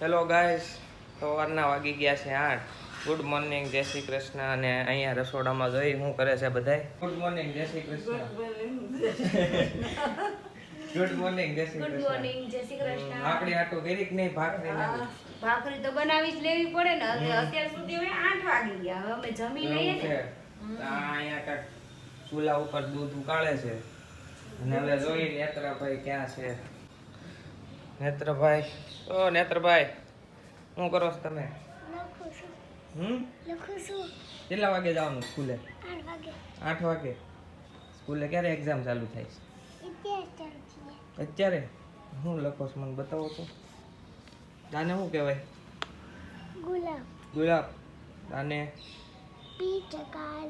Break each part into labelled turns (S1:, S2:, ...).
S1: Hello guys, સવારના વાગી ગયા છે 8. ગુડ મોર્નિંગ, જય શ્રી કૃષ્ણ. અને અહીંયા રસોડામાં જોઈ શું કરે છે બધાય. ગુડ મોર્નિંગ, જય શ્રી કૃષ્ણ. ગુડ મોર્નિંગ, જય શ્રી કૃષ્ણ.
S2: ગુડ મોર્નિંગ, જય શ્રી કૃષ્ણ.
S1: આપણી આટો કરી કે નહીં?
S2: ભાખરી તો બનાવી જ લેવી પડે ને. અત્યાર સુધી હવે 8 વાગી ગયા. હવે અમે જમી લઈએ ને.
S1: અહીંયા કાક ચૂલા ઉપર દૂધ ઉકાળે છે. અને હવે જોઈ નેત્રભાઈ ક્યાં છે. નેત્રભાઈ, ઓ નેત્રભાઈ, શું કરો છો તમે?
S3: લખું છું.
S1: કેટલા વાગે જવાનું સ્કૂલે?
S3: 8 વાગે.
S1: 8 વાગે. સ્કૂલે ક્યારે એક્ઝામ ચાલુ થાય છે? અત્યારે. શું લખો છો મને બતાવો તો. આને શું કહેવાય?
S3: ગુલાબ.
S1: ગુલાબ. આને
S3: પીટકાર.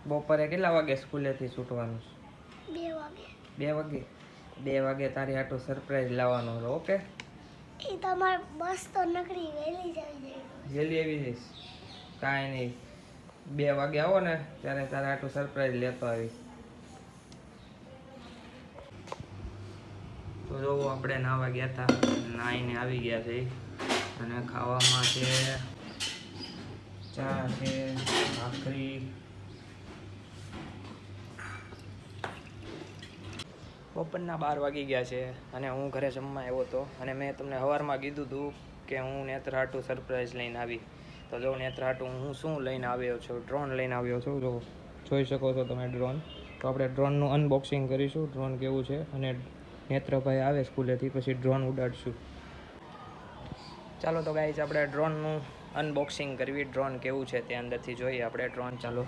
S1: બપોરે કેટલા વાગે સ્કૂલેથી છૂટવાનું?
S3: 2 વાગે.
S1: 2 વાગે. 2 વાગે તારી આટલું સરપ્રાઈઝ લાવવાનું છે. ઓકે?
S3: એ તમાર બસ તો નકરી વહેલી જ આવી જાય.
S1: જલ્દી આવી જઈશ. કાંઈ નહીં, 2 વાગે આવો ને ત્યારે તારે આટલું સરપ્રાઈઝ લેતો આવી. તો જો આપણે નાહવા ગયા હતા, નાહીને આવી ગયા છે. અને ખાવામાં છે ચા છે, ભાખરી. બપોરના 12 વાગી ગયા છે અને હું ઘરે જમવા આવ્યો હતો. અને મેં તમને સવારમાં કીધું હતું કે હું નેત્ર હાટું સરપ્રાઈઝ લઈને આવી. તો જો નેત્ર હાટું હું શું લઈને આવ્યો છું? ડ્રોન લઈને આવ્યો છું. જો જોઈ શકો છો તમે ડ્રોન. તો આપણે ડ્રોનનું અનબોક્સિંગ કરીશું, ડ્રોન કેવું છે. અને નેત્રભાઈ આવે સ્કૂલેથી પછી ડ્રોન ઉડાડશું. ચાલો તો ગાઈસ, આપણે ડ્રોનનું અનબોક્સિંગ કરવી. ડ્રોન કેવું છે તે અંદરથી જોઈએ આપણે. ડ્રોન ચાલો.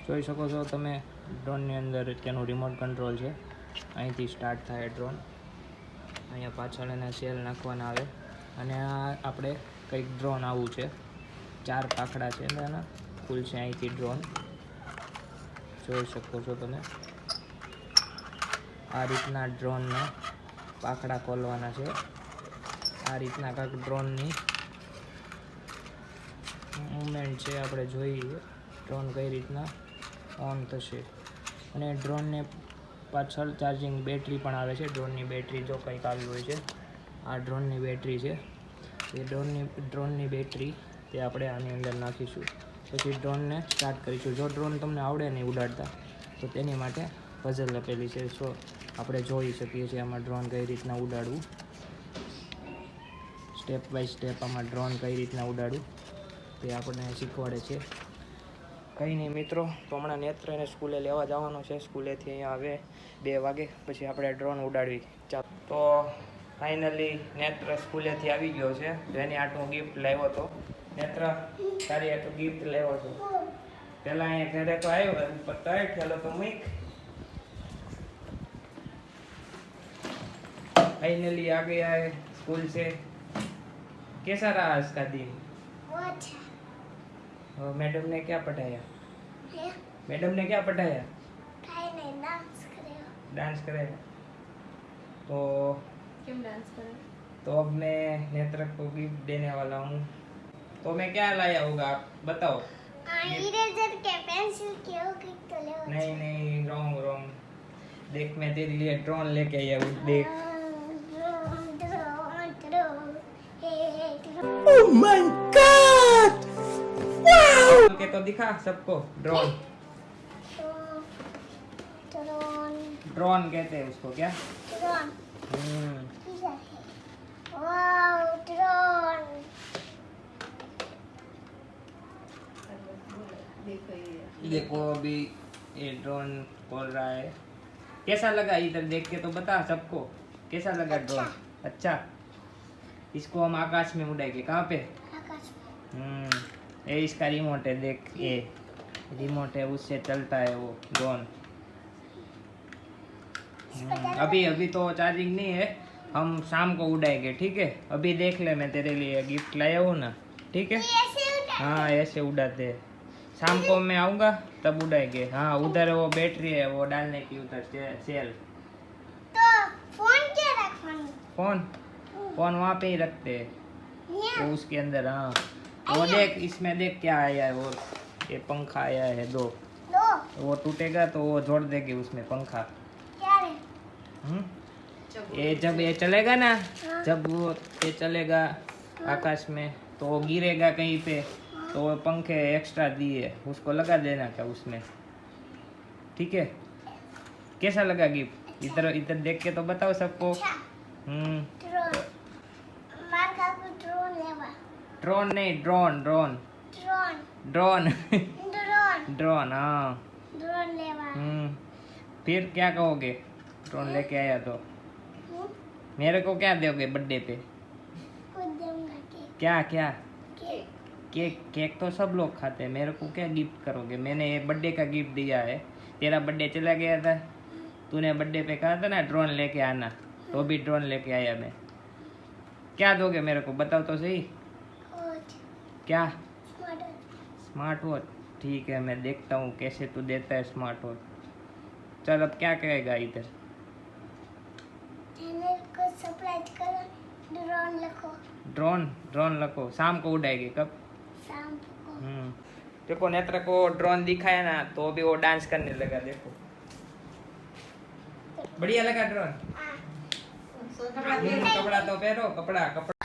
S1: જોઈ શકો છો તમે ડ્રોનની અંદર તેનું રિમોટ કંટ્રોલ છે. અહીંથી સ્ટાર્ટ થાય ડ્રોન. અહીંયા પાછળ એના સેલ નાખવાના આવે. અને આ આપણે કંઈક ડ્રોન આવું છે. 4 પાંખડા છે એના ફૂલ છે અહીંથી ડ્રોન. જોઈ શકો છો તમે. આ રીતના ડ્રોનના પાંખડા ખોલવાના છે. આ રીતના કાંઈક ડ્રોનની મૂવમેન્ટ છે. આપણે જોઈએ ડ્રોન કઈ રીતના ઓન થશે. અને ડ્રોનને પાછળ ચાર્જિંગ બેટરી પણ આવે છે. ડ્રોનની બેટરી જો કંઈક આવી હોય છે. આ ડ્રોનની બેટરી છે. એ ડ્રોનની બેટરી તે આપણે આની અંદર નાખીશું. પછી ડ્રોનને સ્ટાર્ટ કરીશું. જો ડ્રોન તમને આવડે નહીં ઉડાડતા તો તેની માટે પઝલ લખેલી છે. સો આપણે જોઈ શકીએ છીએ આમાં ડ્રોન કઈ રીતના ઉડાડવું. સ્ટેપ બાય સ્ટેપ આમાં ડ્રોન કઈ રીતના ઉડાડવું તે આપણને શીખવાડે છે. કંઈ નહીં મિત્રો, તો હમણાં નેત્રને સ્કૂલે લેવા જવાનો છે. સ્કૂલેથી અહીંયા આવે 2 વાગે પછી આપણે ડ્રોન ઉડાડવી. ચાલો તો ફાઇનલી નેત્ર સ્કૂલેથી આવી ગયો છે. જેની આટલું ગિફ્ટ લાવ્યો હતો. નેત્ર, તારી આટલું ગિફ્ટ લાવ્યો છો. પહેલાં અહીંયા ઘરે તો આવ્યો, ઉપર તય ઠેલો તો મૂક. फाइनली आ गया है स्कूल से. कैसा रहा आज का दिन?
S3: अच्छा.
S1: मैडम ने क्या पढ़ाया?
S3: है?
S1: मैडम ने क्या पढ़ाया?
S3: काई नहीं, डांस करेगा.
S1: डांस करेगा. तो
S2: કેમ ડાન્સ કરે?
S1: तो अब मैं नेत्र को गिफ्ट देने वाला हूँ. तो मैं क्या लाया होगा आप बताओ.
S3: इरेजर के पेंसिल के वो किक तो ले.
S1: नहीं नहीं, रॉन्ग रॉन्ग. देख मैं तेरे लिए ड्रोन लेके आया हूँ. देख.
S3: Oh my God! Wow!
S1: के तो दिखा सबको ड्रोन.
S3: ड्रोन.
S1: ड्रोन कहते हैं उसको क्या?
S3: ड्रोन. वाव, ड्रोन.
S1: देखो अभी ये ड्रोन खोल रहा है. कैसा लगा? इधर देख के तो बता सबको कैसा लगा ड्रोन. अच्छा. इसको हम आकाश में उड़ाएंगे. कहाँ पे?
S3: आकाश में.
S1: ये इसका रिमोट है. देख ये रिमोट है, उससे चलता है वो ड्रोन. अभी अभी तो चार्जिंग नहीं है, हम शाम को उड़ाएंगे. ठीक है? अभी देख ले, मैं तेरे लिए गिफ्ट लाया हूँ ना. ठीक है? हाँ ऐसे उड़ाते हैं. शाम को मैं आऊँगा तब उड़ाएंगे. हाँ उधर वो बैटरी है, वो डालने की उधर सेल.
S3: तो फोन क्या रखवाना?
S1: फोन वहाँ पे ही रखते हैं. वो उसके अंदर. हाँ वो देख, इसमें देख क्या आया है. वो ये पंखा आया है 2. वो टूटेगा तो वो जोड़ देगी उसमें पंखा।
S3: ક્યારે?
S1: ये जब ये चलेगा ना, जब वो ये चलेगा आकाश में तो वो गिरेगा कहीं पे, तो वो पंखे एक्स्ट्रा दिए उसको लगा देना का उसमें, ठीक है? कैसा लगा गिफ्ट? इधर इधर देख के तो बताओ सबको।
S3: ડ્રોન. માર કાકુ ડ્રોન લેવા.
S1: ड्रोन नहीं, drone drone
S3: drone.
S1: Drone
S3: drone.
S1: Drone, हाँ।
S3: ડ્રોન લેવા.
S1: फिर क्या कहोगे ड्रोन लेके आया तो? मेरे को क्या दोगे बर्थडे पे?
S3: કુછ દઉંગા કે.
S1: क्या क्या?
S3: કેક.
S1: केक केक तो सब लोग खाते हैं, मेरे को क्या गिफ्ट करोगे? मैंने ये बर्थडे का गिफ्ट दिया है, तेरा बर्थडे चला गया था, तूने बर्थडे पे कहा था ना ड्रोन लेके आना, तो भी ड्रोन लेके आया मैं। क्या दोगे मेरे को, बताओ तो सही।
S3: ઓચ.
S1: क्या?
S3: સ્માર્ટ.
S1: Smart watch? ठीक है, मैं देखता हूँ कैसे तू देता है स्मार्ट वॉच। चल अब क्या कहेगा इधर?
S3: चैनल को सब्सक्राइब करो. ડ્રોન લખો.
S1: ड्रोन ड्रोन लखो, शाम को उड़ाएगी कब?
S3: शाम को.
S1: देखो नेत्र को ड्रोन दिखाया ना तो भी वो डांस करने लगा, देखो बढ़िया लगा ड्रोन।
S3: આ
S2: કપડાં પહેરો.
S1: कपड़ा तो पहनो, कपड़ा कपड़ा